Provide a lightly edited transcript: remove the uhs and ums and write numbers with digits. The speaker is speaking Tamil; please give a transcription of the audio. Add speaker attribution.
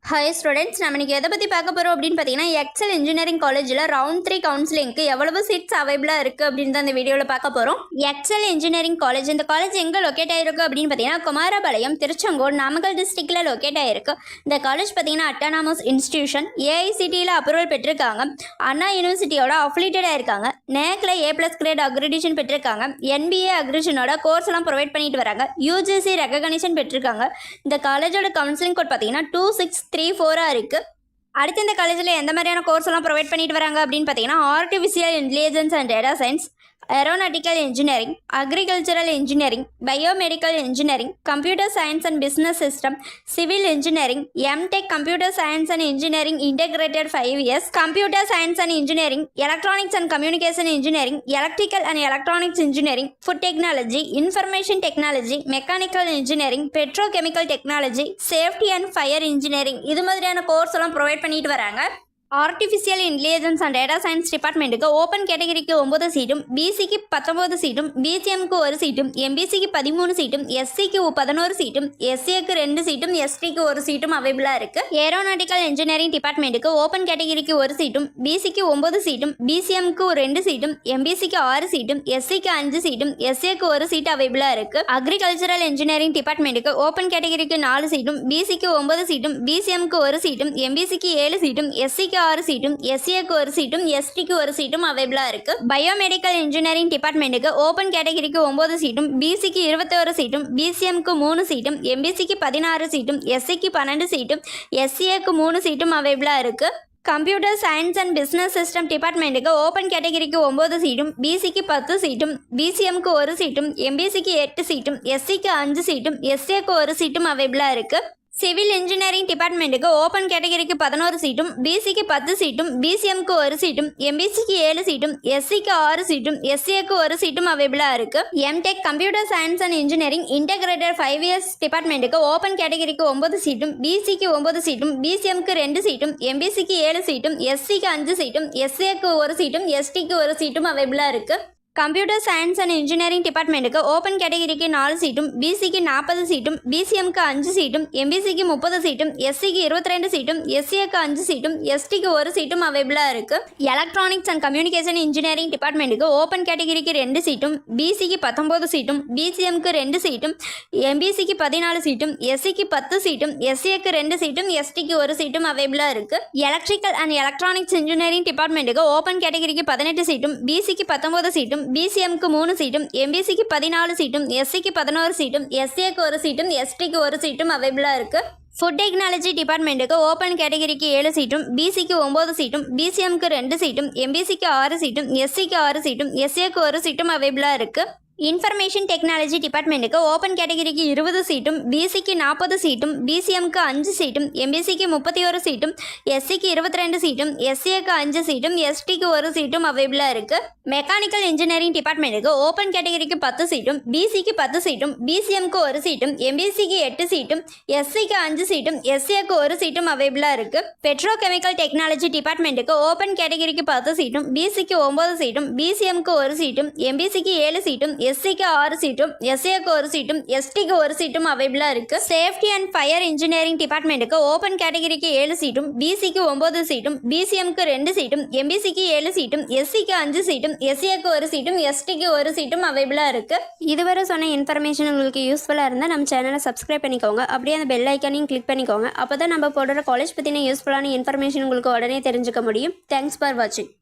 Speaker 1: ஹாய் ஸ்டூடெண்ட்ஸ், நம்ம இன்றைக்கி எதை பற்றி பார்க்க போகிறோம் அப்படின்னு பார்த்தீங்கன்னா, எக்ஸல் இன்ஜினியரிங் காலேஜில் ரவுண்ட் 3 கவுன்சிலிங்க்கு எவ்வளவு சீட்ஸ் அவைலபிளாக இருக்குது அப்படின்னு தான் இந்த வீடியோவில் பார்க்க போகிறோம். எக்ஸல் இன்ஜினியரிங் காலேஜ், இந்த காலேஜ் எங்கே லொக்கேட் ஆகிருக்கு அப்படின்னு பார்த்தீங்கன்னா, குமாரபாளையம், திருச்செங்கோடு, நாமக்கல் டிஸ்ட்ரிக்டில் லொக்கேட் ஆகிருக்கு. இந்த காலேஜ் பார்த்தீங்கன்னா அட்டானமஸ் இன்ஸ்டிடியூஷன், ஏஐசிடியில் அப்ரூவல் பெற்றிருக்காங்க, அண்ணா யூனிவர்சிட்டியோட அஃபிலியேட்டடாக இருக்காங்க, நேக்கில் A+ கிரேட் அக்ரிடிஷன் பெற்றிருக்காங்க, NBA அக்ரிடிஷனோட கோர்ஸ் எல்லாம் ப்ரொவைட் பண்ணிட்டு வராங்க, UGC ரெகக்னிஷன் பெற்றிருக்காங்க. இந்த காலேஜோட கவுன்சிலிங் கோட் பார்த்தீங்கன்னா 2634 இருக்கு. அடுத்து இந்த காலேஜில் எந்த மாதிரியான கோர்ஸ் எல்லாம் ப்ரொவைட் பண்ணிட்டு வராங்க அப்படின்னு பார்த்தீங்கன்னா, artificial intelligence and data science, aeronautical engineering, agricultural engineering, biomedical engineering, computer science and business system, civil engineering, M Tech computer science and engineering integrated 5 years, computer science and engineering, electronics and communication engineering, electrical and electronics engineering, food technology, information technology, mechanical engineering, petrochemical technology, safety and fire engineering, இது மாதிரியான கோர்ஸ் எல்லாம் ப்ரொவைட் பண்ணிட்டு வராங்க. Artificial intelligence and data science டிபார்ட்மெண்ட்டுக்கு ஓப்பன் கேட்டகரிக்கு 9 சீட்டும், பிசிக்கு 19 சீட்டும், பிசிஎம்க்கு 1 சீட்டும், எம்பிசிக்கு 13 சீட்டும், எஸ்சிக்கு 11 சீட்டும், எஸ்சிக்கு 2 சீட்டும், எஸ்டிக்கு 1 சீட்டும் அவைலபிளாக இருக்குது. ஏரோநாட்டிக்கல் இன்ஜினியரிங் டிபார்ட்மெண்ட்டுக்கு ஓப்பன் கேட்டகரிக்கு 1 சீட்டும், பிசிக்கு 9 சீட்டும், பிசிஎம்க்கு 2 சீட்டும், எம்பிசிக்கு 6 சீட்டும், எஸ்சிக்கு 5 சீட்டும், எஸ்சிக்கு 1 சீட் அவைலபிளாக இருக்குது. அக்ரிகல்ச்சரல் இன்ஜினியரிங் டிபார்ட்மெண்ட்டுக்கு ஓப்பன் கேட்டகரிக்கு 4 சீட்டும், பிசிக்கு 9 சீட்டும், பிசிஎம்க்கு 1 சீட்டும், எம்பிசிக்கு 7 சீட்டும், எஸ்சிக்கு 6 சீட்டும், எஸ்சிக்கு 1 சீட்டும், எஸ்டிக்கு 1 சீட்டும் அவைலபிளாக இருக்கு. பயோமெடிக்கல் இன்ஜினியரிங் டிபார்ட்மெண்ட்டுக்கு ஓப்பன் கேட்டகரிக்கு 9 சீட்டும், பிசிக்கு 21 சீட்டும், பிசிஎம்க்கு 3 சீட்டும், எம்பிசிக்கு 16 சீட்டும், எஸ்சிக்கு 12 சீட்டும், எஸ்சிஏக்கு 3 சீட்டும் அவைலபிளாக இருக்கு. Computer science and business system டிபார்ட்மெண்ட்டுக்கு ஓப்பன் கேட்டகரிக்கு 9 சீட்டும், பிசிக்கு 10 சீட்டும், பிசிஎம்க்கு 1 சீட்டும், எம்பிசிக்கு 8 சீட்டும், எஸ்சிக்கு 5 சீட்டும், எஸ்சிஏக்கு 1 சீட்டும் அவைலபிளாக இருக்கு. சிவில் இன்ஜினியரிங் டிபார்ட்மெண்ட்டுக்கு ஓப்பன் கேட்டகரிக்கு 11 சீட்டும், பிசிக்கு 10 சீட்டும், பிசிஎம்க்கு 1 சீட்டும், எம்பிசிக்கு 7 சீட்டும், எஸ்சிக்கு 6 சீட்டும், எஸ்சிஏக்கு 1 சீட்டும் அவைலபிளாக இருக்கு. M Tech computer science and engineering integrated 5 years டிபார்ட்மெண்ட்டுக்கு ஓப்பன் கேட்டகரிக்கு 9 சீட்டும், பிசிக்கு 9 சீட்டும், பிசிஎம்க்கு 2 சீட்டும், எம்பிசிக்கு 7 சீட்டும், எஸ்சிக்கு 5 சீட்டும், எஸ்சிஏக்கு 1 சீட்டும், எஸ்டிக்கு 1 சீட்டும் அவைலபிளாக இருக்கு. கம்ப்யூட்டர் சயின்ஸ் அண்ட் இன்ஜினியரிங் டிபார்ட்மெண்ட்டுக்கு ஓப்பன் கேட்டகரிக்கு 4 சீட்டும், பிசிக்கு 40 சீட்டும், பிசிஎம்க்கு 5 சீட்டும், எம்பிசிக்கு 30 சீட்டும், எஸ்சிக்கு 22 சீட்டும், எஸ்சிஏக்கு 5 சீட்டும், எஸ்டிக்கு 1 சீட்டும் அவைலபிளாக இருக்கு. எலக்ட்ரானிக்ஸ் அண்ட் கம்யூனிகேஷன் இன்ஜினியரிங் டிபார்ட்மெண்ட்டுக்கு ஓப்பன் கேட்டகரிக்கு 2 சீட்டும், பிசிக்கு 19 சீட்டும், பிசிஎம்க்கு 2 சீட்டும், எம்பிசிக்கு 14 சீட்டும், எஸ்சிக்கு 10 சீட்டும், எஸ்சிஏக்கு 2 சீட்டும், எஸ்டிக்கு 1 சீட்டும் அவைலபிளாக இருக்கு. எலக்ட்ரிக்கல் அண்ட் எலக்ட்ரானிக்ஸ் இன்ஜினியரிங் டிபார்ட்மெண்ட்டுக்கு ஓப்பன் கேட்டகரிக்கு 18 சீட்டும், பிசிக்கு 19 சீட்டும், பிசிஎம்க்கு 3 சீட்டும், எம்பிசிக்கு 14 சீட்டும், எஸ்சிக்கு 11 சீட்டும், எஸ்சிஏக்கு 1 சீட்டும், எஸ்டிக்கு 1 சீட்டும் அவைலபிளாக இருக்கு. ஃபுட் டெக்னாலஜி டிபார்ட்மெண்ட்டுக்கு ஓப்பன் கேட்டகரிக்கு 7 சீட்டும், பிசிக்கு 9 சீட்டும், பிசிஎம்க்கு 2 சீட்டும், எம்பிசிக்கு 6 சீட்டும், எஸ்சிக்கு 6 சீட்டும், எஸ்சிஏக்கு 1 சீட்டும் அவைலபிளாக இருக்கு. இன்ஃபர்மேஷன் டெக்னாலஜி டிபார்ட்மெண்ட்டுக்கு ஓப்பன் கேட்டகரிக்கு 20 சீட்டும், பிசிக்கு 40 சீட்டும், பிசிஎம்க்கு 5 சீட்டும், எம்பிசிக்கு 31 சீட்டும், எஸ்சிக்கு 22 சீட்டும், எஸ்சிஏக்கு 5 சீட்டும், எஸ்டிக்கு 1 சீட்டும் அவைலபிளாக இருக்கு. மெக்கானிக்கல் இன்ஜினியரிங் டிபார்ட்மெண்ட்டுக்கு ஓப்பன் கேட்டகரிக்கு 10 சீட்டும், பிசிக்கு 10 சீட்டும், பிசிஎம்க்கு 1 சீட்டும், எம்பிசிக்கு 8 சீட்டும், எஸ்சிக்கு 5 சீட்டும், எஸ்சிஏக்கு 1 சீட்டும் அவைலபிளாக இருக்கு. பெட்ரோகெமிக்கல் டெக்னாலஜி டிபார்ட்மெண்ட்டுக்கு ஓப்பன் கேட்டகரிக்கு 10 சீட்டும், பிசிக்கு 9 சீட்டும், பிசிஎம்க்கு 1 சீட்டும், எம்பிசிக்கு 7 சீட்டும், எஸ்சிக்கு 6 சீட்டும், எஸ்சிஏக்கு 1 சீட்டும், எஸ்டிக்கு 1 சீட்டும் அவைலபிளாக இருக்கு. சேஃப்டி அண்ட் ஃபயர் இன்ஜினியரிங் டிபார்ட்மெண்ட்டுக்கு ஓப்பன் கேட்டகரிக்கு 7 சீட்டும், பிசிக்கு 9 சீட்டும், பிசிஎம்க்கு 2 சீட்டும், எம்பிசிக்கு 7 சீட்டும், எஸ்சிக்கு 5 சீட்டும், எஸ்சிஏக்கு 1 சீட்டும், எஸ்டிக்கு 1 சீட்டும் அவைலபிளாக இருக்கு. இதுவரை சொன்ன இன்ஃபர்மேஷன் உங்களுக்கு யூஸ்ஃபுல்லாக இருந்தால் நம்ம சேனலை சப்ஸ்கிரைப் பண்ணிக்கோங்க. அப்படியே அந்த பெல் ஐக்கானையும் கிளிக் பண்ணிக்கோங்க. அப்போ தான் நம்ம போடுற காலேஜ் பற்றின யூஸ்ஃபுல்லான இன்ஃபர்மேஷன் உங்களுக்கு உடனே தெரிஞ்சுக்க முடியும். தேங்க்ஸ் ஃபார் வாட்சிங்.